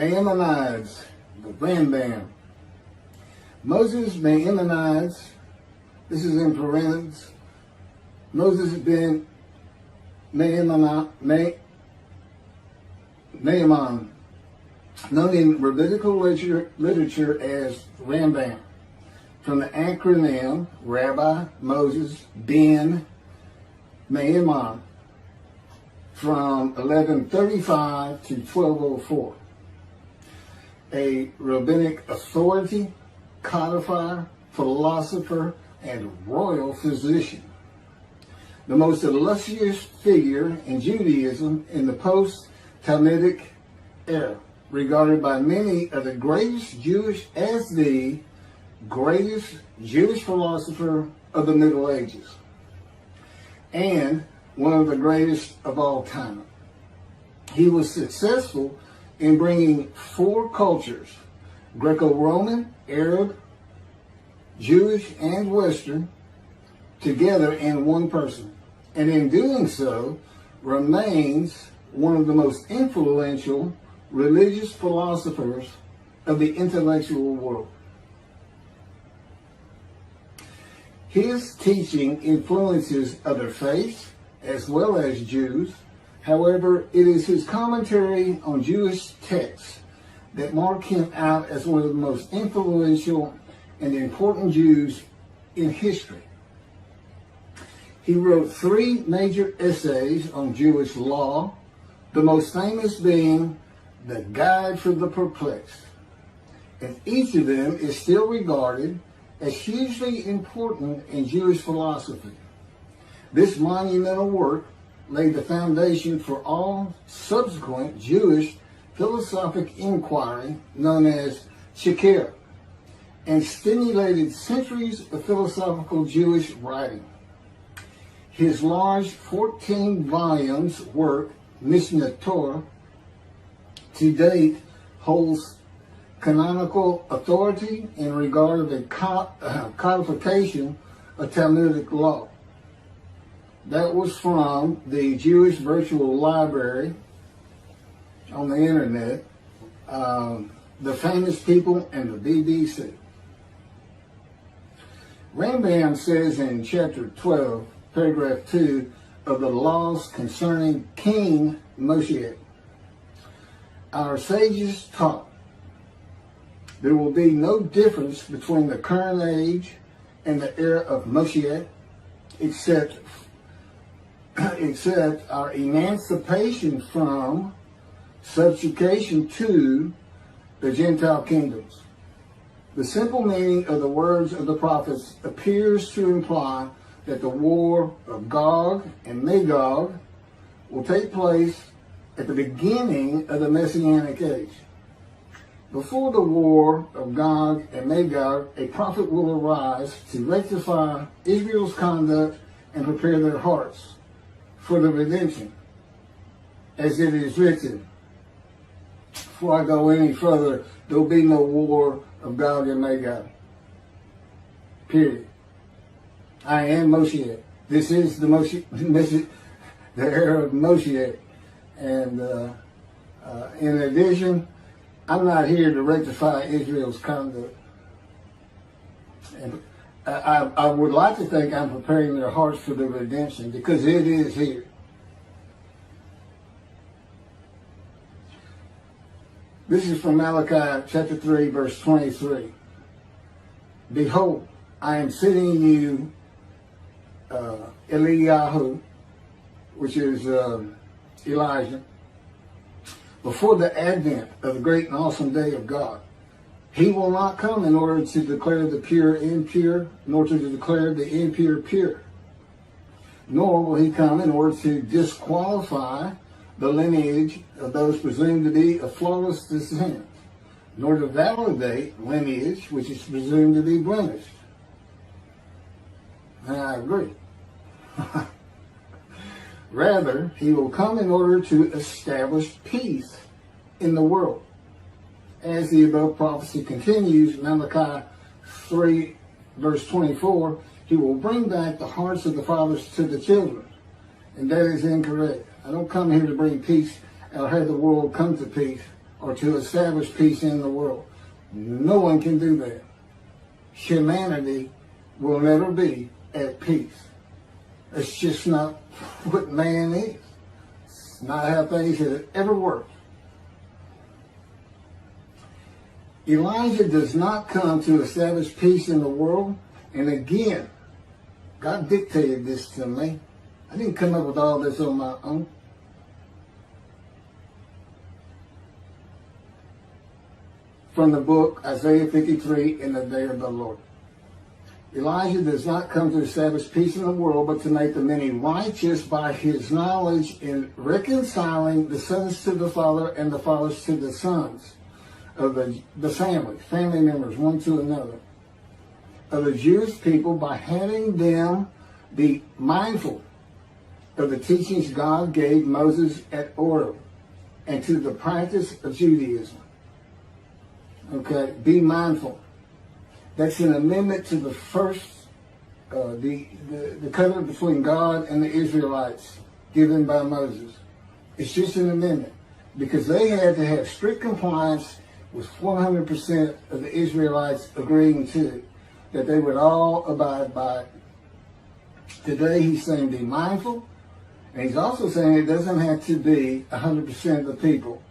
Maimonides, the Rambam. Moses Maimonides, this is in parentheses, Moses Ben Maimon, known in rabbinical literature as Rambam, from the acronym Rabbi Moses Ben Maimon, from 1135 to 1204. A rabbinic authority, codifier, philosopher, and royal physician. The most illustrious figure in Judaism in the post-talmudic era, regarded by many of the greatest Jewish philosopher of the Middle Ages, and one of the greatest of all time. He was successful in bringing four cultures, Greco-Roman, Arab, Jewish, and Western, together in one person, and in doing so remains one of the most influential religious philosophers of the intellectual world. His teaching influences other faiths as well as Jews. However, it is his commentary on Jewish texts that mark him out as one of the most influential and important Jews in history. He wrote 3 major essays on Jewish law, the most famous being The Guide for the Perplexed, and each of them is still regarded as hugely important in Jewish philosophy. This monumental work laid the foundation for all subsequent Jewish philosophic inquiry known as Chakirah, and stimulated centuries of philosophical Jewish writing. His large 14 volumes work, Mishneh Torah, to date holds canonical authority in regard of the codification of Talmudic law. That was from the Jewish Virtual Library on the internet, the famous people, and the BBC. Rambam says in chapter 12, paragraph 2 of the laws concerning King Moshiach, our sages taught there will be no difference between the current age and the era of Moshiach, except our emancipation from subjugation to the Gentile kingdoms. The simple meaning of the words of the prophets appears to imply that the war of Gog and Magog will take place at the beginning of the Messianic age. Before the war of Gog and Magog, a prophet will arise to rectify Israel's conduct and prepare their hearts for the redemption, as it is written. Before I go any further, there will be no war of Gog and Magog. Period. I am Moshiach. This is the the era of Moshiach. And in addition, I'm not here to rectify Israel's conduct. And I would like to think I'm preparing their hearts for the redemption, because it is here. This is from Malachi chapter 3, verse 23. Behold, I am sending you Eliyahu, which is Elijah, before the advent of the great and awesome day of God. He will not come in order to declare the pure impure, nor to declare the impure pure. Nor will he come in order to disqualify the lineage of those presumed to be of flawless descent, nor to validate lineage which is presumed to be blemished. And I agree. Rather, he will come in order to establish peace in the world. As the above prophecy continues, Malachi 3, verse 24, he will bring back the hearts of the fathers to the children. And that is incorrect. I don't come here to bring peace or have the world come to peace. or to establish peace in the world. No one can do that. Humanity will never be at peace. It's just not what man is. It's not how things have ever worked. Elijah does not come to establish peace in the world. And again, God dictated this to me. I didn't come up with all this on my own. From the book Isaiah 53, In the Day of the Lord. Elijah does not come to establish peace in the world, but to make the many righteous by his knowledge in reconciling the sons to the Father and the fathers to the sons of the family members, one to another, of the Jewish people, by having them be mindful of the teachings God gave Moses at Horeb and to the practice of Judaism. Okay, be mindful. That's an amendment to the first, the covenant between God and the Israelites given by Moses. It's just an amendment because they had to have strict compliance with 100% of the Israelites agreeing to it, that they would all abide by it. Today he's saying be mindful, and he's also saying it doesn't have to be 100% of the people,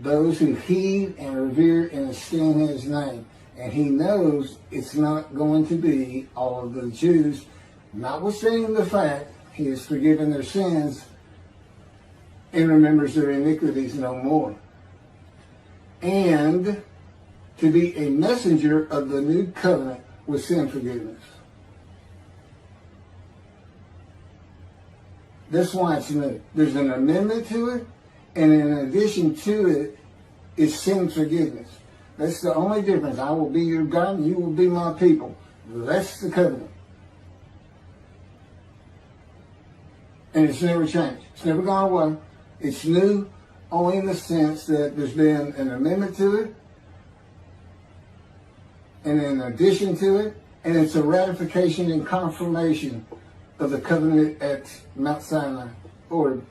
those who heed and revere and esteem his name. And he knows it's not going to be all of the Jews, notwithstanding the fact he has forgiven their sins and remembers their iniquities no more. And to be a messenger of the new covenant with sin forgiveness. That's why it's new. There's an amendment to it, and in addition to it is sin forgiveness. That's the only difference. I will be your God and you will be my people. That's the covenant. And it's never changed. It's never gone away. It's new only in the sense that there's been an amendment to it, and in addition to it, and it's a ratification and confirmation of the covenant at Mount Sinai, or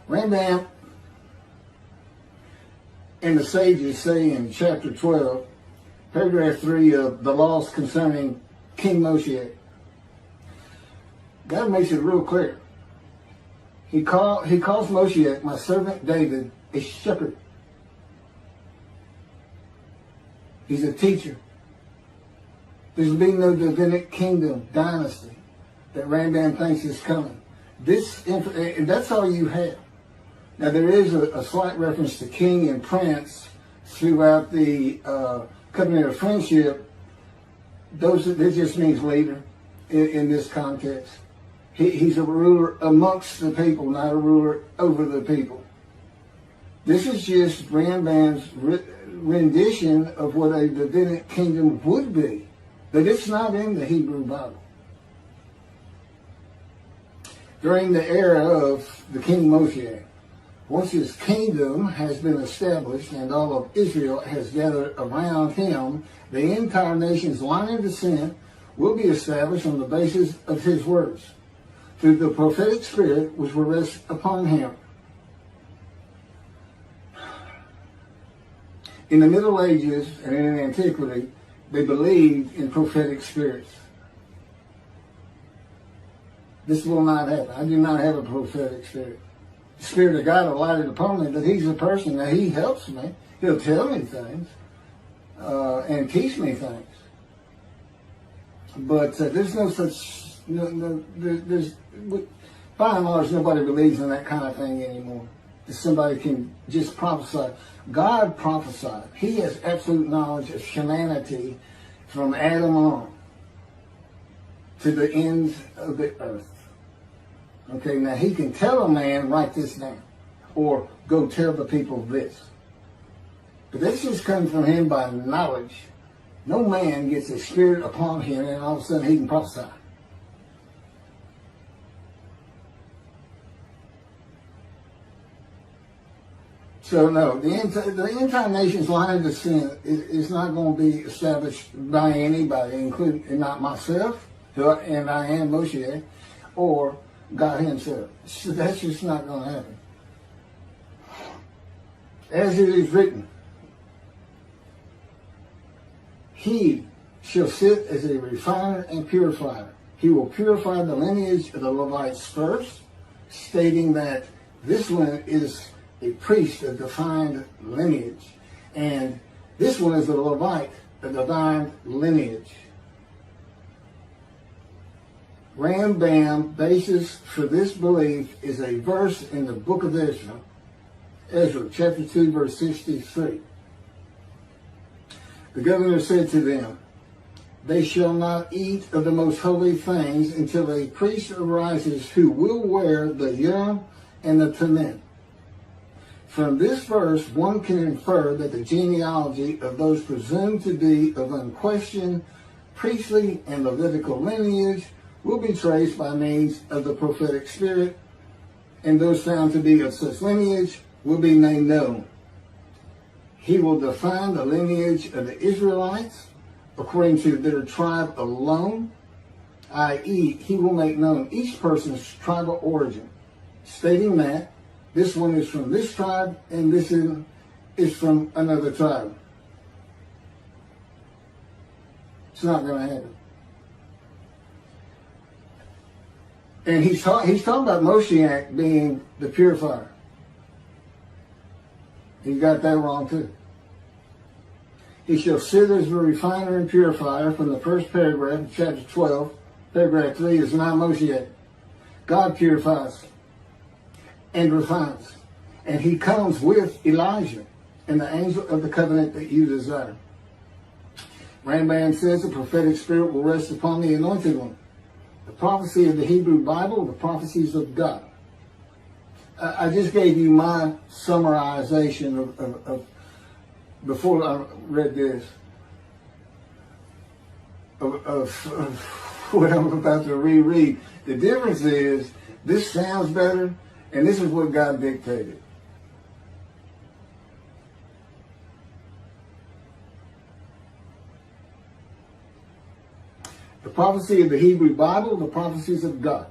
Rambam and the sages say in chapter 12, paragraph 3 of the laws concerning King Moshiach, God makes it real clear. He calls Moshiach, my servant David, a shepherd. He's a teacher. There's been no Davidic kingdom dynasty that Rambam thinks is coming. And that's all you have. Now there is a slight reference to king and prince throughout the covenant of friendship. That just means leader in this context. He's a ruler amongst the people, not a ruler over the people. This is just Rambam's rendition of what a Davidic kingdom would be. But it's not in the Hebrew Bible. During the era of the King Moshiach, once his kingdom has been established and all of Israel has gathered around him, the entire nation's line of descent will be established on the basis of his words, through the prophetic spirit which will rest upon him. In the Middle Ages and in antiquity, they believed in prophetic spirits. This will not happen. I do not have a prophetic spirit. The Spirit of God alighted upon me, but he's a person that he helps me. He'll tell me things and teach me things. But there's no such, there's, by and large, nobody believes in that kind of thing anymore. That somebody can just prophesy. God prophesied. He has absolute knowledge of humanity from Adam on to the ends of the earth. Okay, now he can tell a man, write this down, or go tell the people this. But this just comes from him by knowledge. No man gets a spirit upon him and all of a sudden he can prophesy. So no, the entire nation's line of descent is not going to be established by anybody, including not myself, and I am Moshiach, or God himself. So that's just not going to happen. As it is written, he shall sit as a refiner and purifier. He will purify the lineage of the Levites first, stating that this one is a priest of defined lineage, and this one is a Levite, a defined lineage. Rambam basis for this belief is a verse in the book of Ezra, chapter 2, verse 63. The governor said to them, they shall not eat of the most holy things until a priest arises who will wear the yum and the tamim. From this verse, one can infer that the genealogy of those presumed to be of unquestioned priestly and Levitical lineage will be traced by means of the prophetic spirit, and those found to be of such lineage will be made known. He will define the lineage of the Israelites according to their tribe alone, i.e., he will make known each person's tribal origin, stating that this one is from this tribe and this is from another tribe. It's not going to happen. And he's talking about Moshiach being the purifier. He got that wrong too. He shall sit as a refiner and purifier from the first paragraph of chapter 12. Paragraph 3 is not Moshiach. God purifies and refines. And he comes with Elijah and the angel of the covenant that you desire. Rambam says the prophetic spirit will rest upon the anointed one. The prophecy of the Hebrew Bible, the prophecies of God. I just gave you my summarization of before I read this, of what I'm about to reread. The difference is, this sounds better, and this is what God dictated. The prophecy of the Hebrew Bible, the prophecies of God.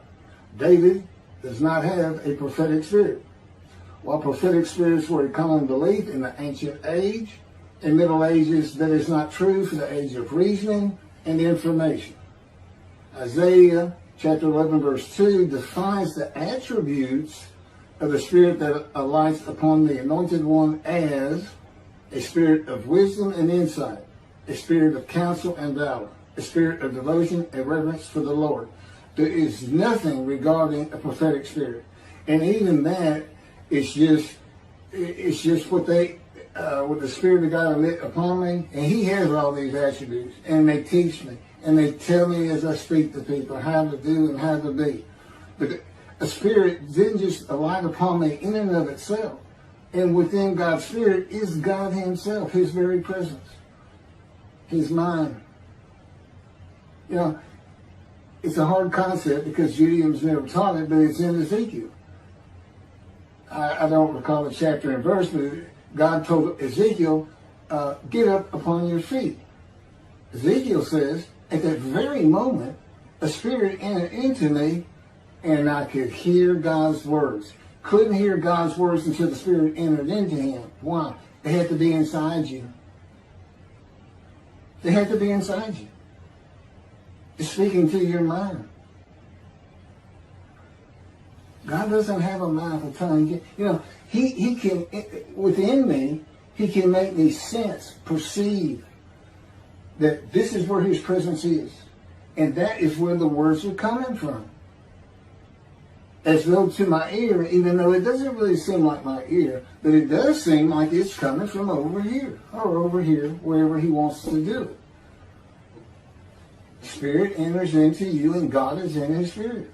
David does not have a prophetic spirit. While prophetic spirits were a common belief in the ancient age and Middle Ages, that is not true for the age of reasoning and information. Isaiah chapter 11 verse 2 defines the attributes of the spirit that alights upon the anointed one as a spirit of wisdom and insight, a spirit of counsel and valor, a spirit of devotion and reverence for the Lord. There is nothing regarding a prophetic spirit. And even that, it's just what the Spirit of God lit upon me, and he has all these attributes, and they teach me, and they tell me as I speak to people how to do and how to be. But a spirit didn't just alight upon me in and of itself. And within God's spirit is God himself, his very presence, his mind. You know, it's a hard concept because Judaism's never taught it, but it's in Ezekiel. I don't recall the chapter and verse, but God told Ezekiel, get up upon your feet. Ezekiel says, at that very moment, a spirit entered into me, and I could hear God's words. Couldn't hear God's words until the spirit entered into him. Why? They had to be inside you. They had to be inside you. It's speaking to your mind. God doesn't have a mouth, a tongue. You know, he can, within me, he can make me sense, perceive that this is where his presence is. And that is where the words are coming from. As though to my ear, even though it doesn't really seem like my ear, but it does seem like it's coming from over here, or over here, wherever he wants to do it. Spirit enters into you, and God is in his spirit.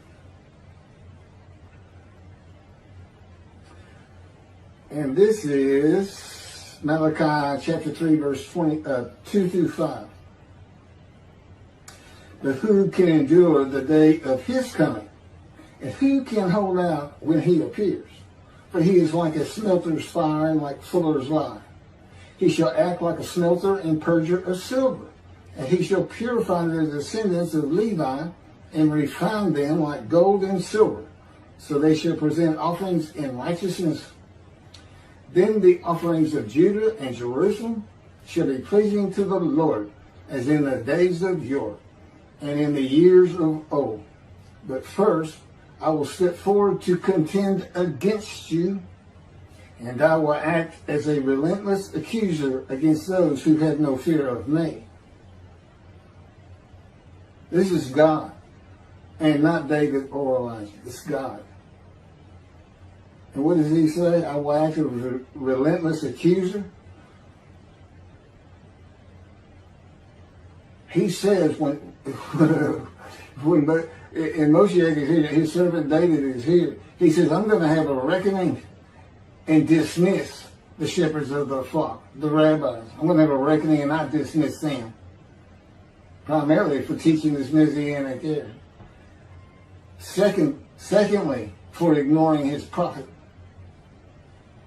And this is Malachi chapter 3, verse 2 through 5. But who can endure the day of his coming? And who can hold out when he appears? For he is like a smelter's fire and like fuller's lye. He shall act like a smelter and purger of silver. And he shall purify the descendants of Levi and refine them like gold and silver. So they shall present offerings in righteousness. Then the offerings of Judah and Jerusalem shall be pleasing to the Lord, as in the days of yore, and in the years of old. But first I will step forward to contend against you, and I will act as a relentless accuser against those who have no fear of me. This is God, and not David or Elijah. It's God. And what does he say? I will act as a relentless accuser. He says when Moshiach is here, his servant David is here, he says, I'm going to have a reckoning and dismiss the shepherds of the flock, the rabbis. I'm going to have a reckoning and not dismiss them, primarily for teaching this Messianic Era. Secondly, for ignoring his prophet.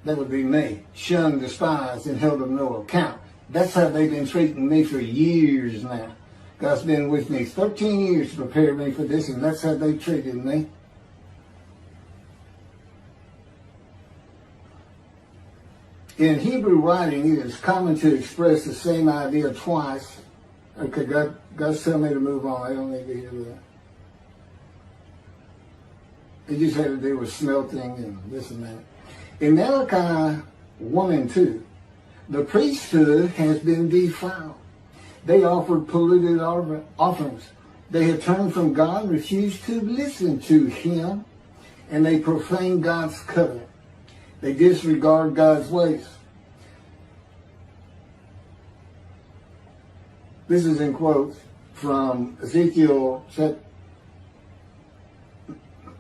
That would be me, shunned, despised, and held of no account. That's how they've been treating me for years now. God's been with me 13 years to prepare me for this, and that's how they treated me. In Hebrew writing, it is common to express the same idea twice. Okay, God's telling me to move on. I don't need to hear that. It just had to do with smelting and this and that. In Malachi 1 and 2, the priesthood has been defiled. They offered polluted offerings. They have turned from God, refused to listen to him, and they profane God's covenant. They disregard God's ways. This is in quotes from Ezekiel,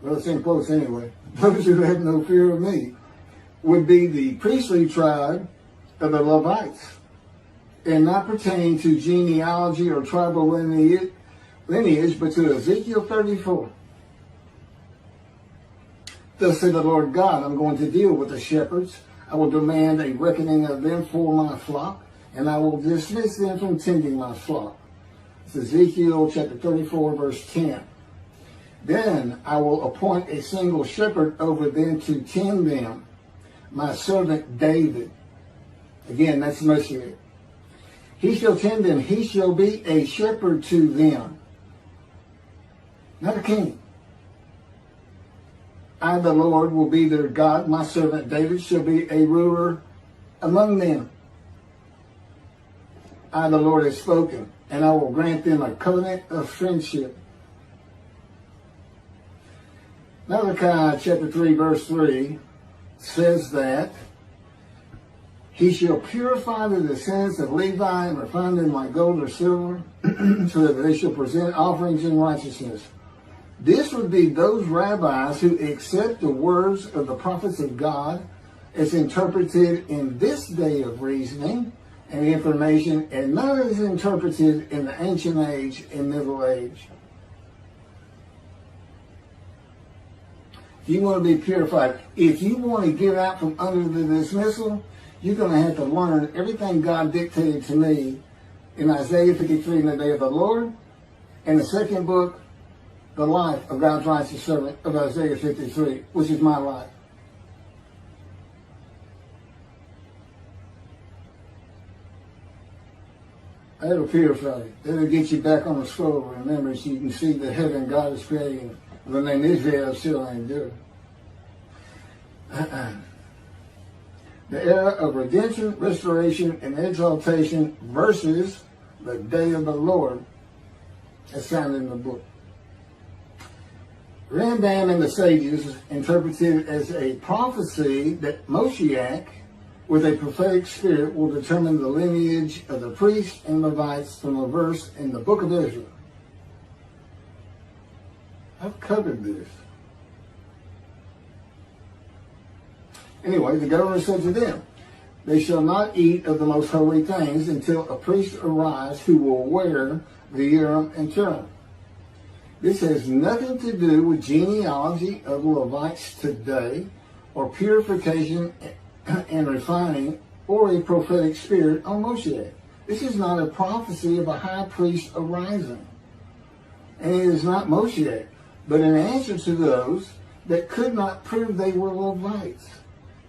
well, it's in quotes anyway. Those who have no fear of me would be the priestly tribe of the Levites, and not pertaining to genealogy or tribal lineage, but to Ezekiel 34. Thus said the Lord God, I'm going to deal with the shepherds. I will demand a reckoning of them for my flock, and I will dismiss them from tending my flock. It's Ezekiel chapter 34, verse 10. Then I will appoint a single shepherd over them to tend them, my servant David. Again, that's Moshiach. He shall tend them. He shall be a shepherd to them. Not a king. I, the Lord, will be their God. My servant David shall be a ruler among them. I, the Lord, have spoken, and I will grant them a covenant of friendship. Malachi chapter 3, verse 3 says that he shall purify the descendants of Levi and refine them like gold or silver, so that they shall present offerings in righteousness. This would be those rabbis who accept the words of the prophets of God as interpreted in this day of reasoning and information, and not as interpreted in the ancient age and middle age. If you want to be purified, if you want to get out from under the dismissal, you're going to have to learn everything God dictated to me in Isaiah 53 in the day of the Lord, and the second book, the life of God's righteous servant of Isaiah 53, which is my life. That'll purify you. That'll get you back on the scroll of remembrance so you can see the heaven God is creating. The name Israel still ain't good. The era of redemption, restoration, and exaltation versus the day of the Lord, as found in the book. Rambam and the sages interpreted it as a prophecy that Moshiach, with a prophetic spirit, will determine the lineage of the priests and Levites from a verse in the book of Israel. I've covered this. Anyway, the governor said to them, they shall not eat of the most holy things until a priest arise who will wear the Urim and Thummim. This has nothing to do with genealogy of Levites today, or purification and refining, or a prophetic spirit on Moshiach. This is not a prophecy of a high priest arising. And it is not Moshiach, but an answer to those that could not prove they were Levites.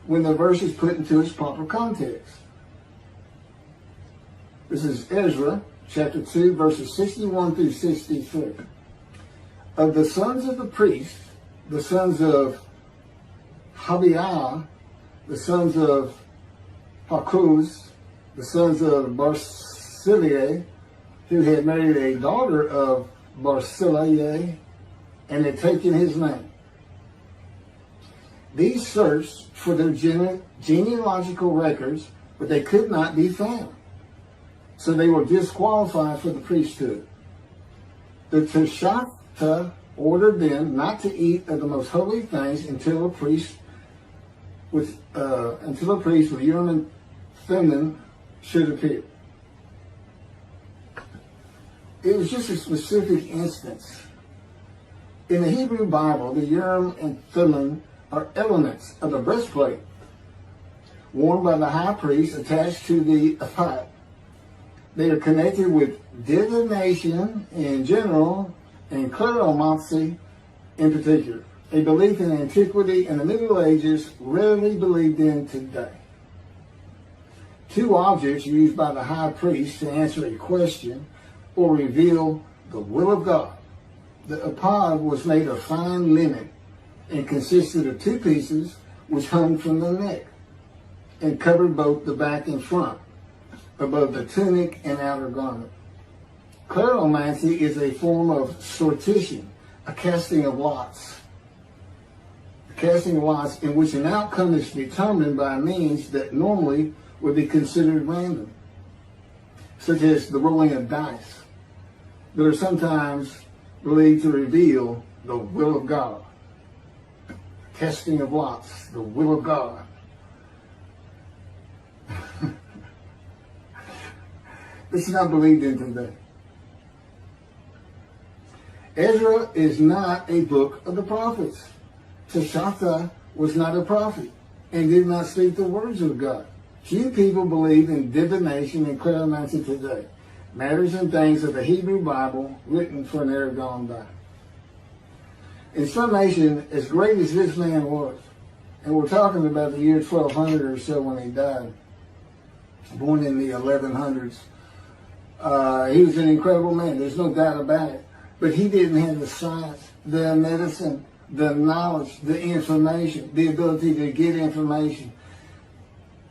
when the verse is put into its proper context. This is Ezra, chapter 2, verses 61 through 63. Of the sons of the priests, the sons of Habiah, the sons of Hakuz, the sons of Barzillai, who had married a daughter of Barzillai and had taken his name. These searched for their genealogical records, but they could not be found. So they were disqualified for the priesthood. The Teshachta ordered them not to eat of the most holy things until a priest with Urim and Thummim should appear. It was just a specific instance. In the Hebrew Bible, the Urim and Thummim are elements of the breastplate worn by the high priest attached to the ephod. They are connected with divination in general and kleromancy in particular, a belief in antiquity and the Middle Ages rarely believed in today. Two objects used by the high priest to answer a question or reveal the will of God. The ephod was made of fine linen and consisted of two pieces which hung from the neck and covered both the back and front, above the tunic and outer garment. Kleromancy is a form of sortition, a casting of lots. A casting of lots in which an outcome is determined by means that normally would be considered random, such as the rolling of dice, that are sometimes believed to reveal the will of God. Casting of lots, the will of God. This is not believed in today. Ezra is not a book of the prophets. Teshachta was not a prophet and did not speak the words of God. Few people believe in divination and kleromancy today, matters and things of the Hebrew Bible written for an era gone by. In summation, as great as this man was, and we're talking about the year 1200 or so when he died, born in the 1100s, he was an incredible man. There's no doubt about it. But he didn't have the science, the medicine, the knowledge, the information, the ability to get information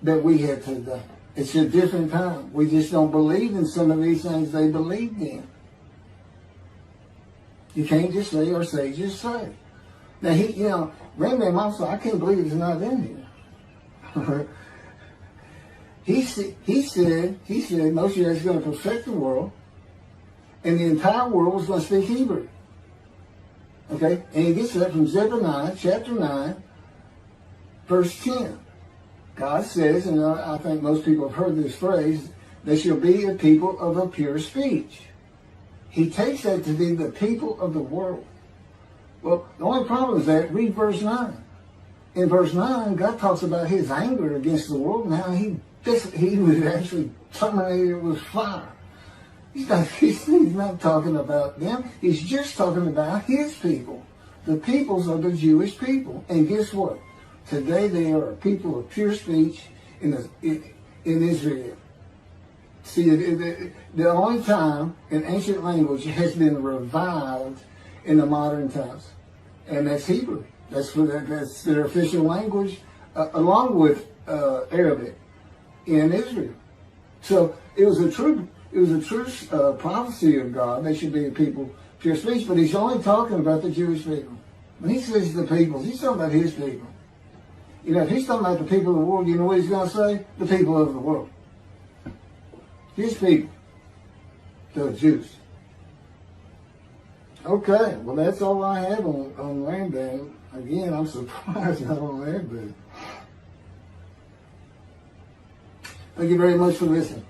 that we have today. It's a different time. We just don't believe in some of these things they believed in. You can't just say or say, just say. Now, Rambam also, I can't believe it's not in here. He said Moshiach is going to perfect the world, and the entire world was going to speak Hebrew. Okay? And he gets that from Zephaniah chapter 9, verse 10. God says, and I think most people have heard this phrase, they shall be a people of a pure speech. He takes that to be the people of the world. Well, the only problem is that, read verse 9. In verse 9, God talks about his anger against the world and how he was actually terminated with fire. He's not talking about them. He's just talking about his people. The peoples are the Jewish people. And guess what? Today they are a people of pure speech in Israel. See, the only time an ancient language has been revived in the modern times, and that's Hebrew. That's their official language, along with Arabic in Israel. So it was a true prophecy of God. They should be a people of pure speech, but he's only talking about the Jewish people. When he says the peoples, he's talking about his people. If he's talking about the people of the world, you know what he's going to say? The people of the world. His people. The Jews. Okay, well that's all I have on Rambam. Again, I'm surprised I don't have that. Thank you very much for listening.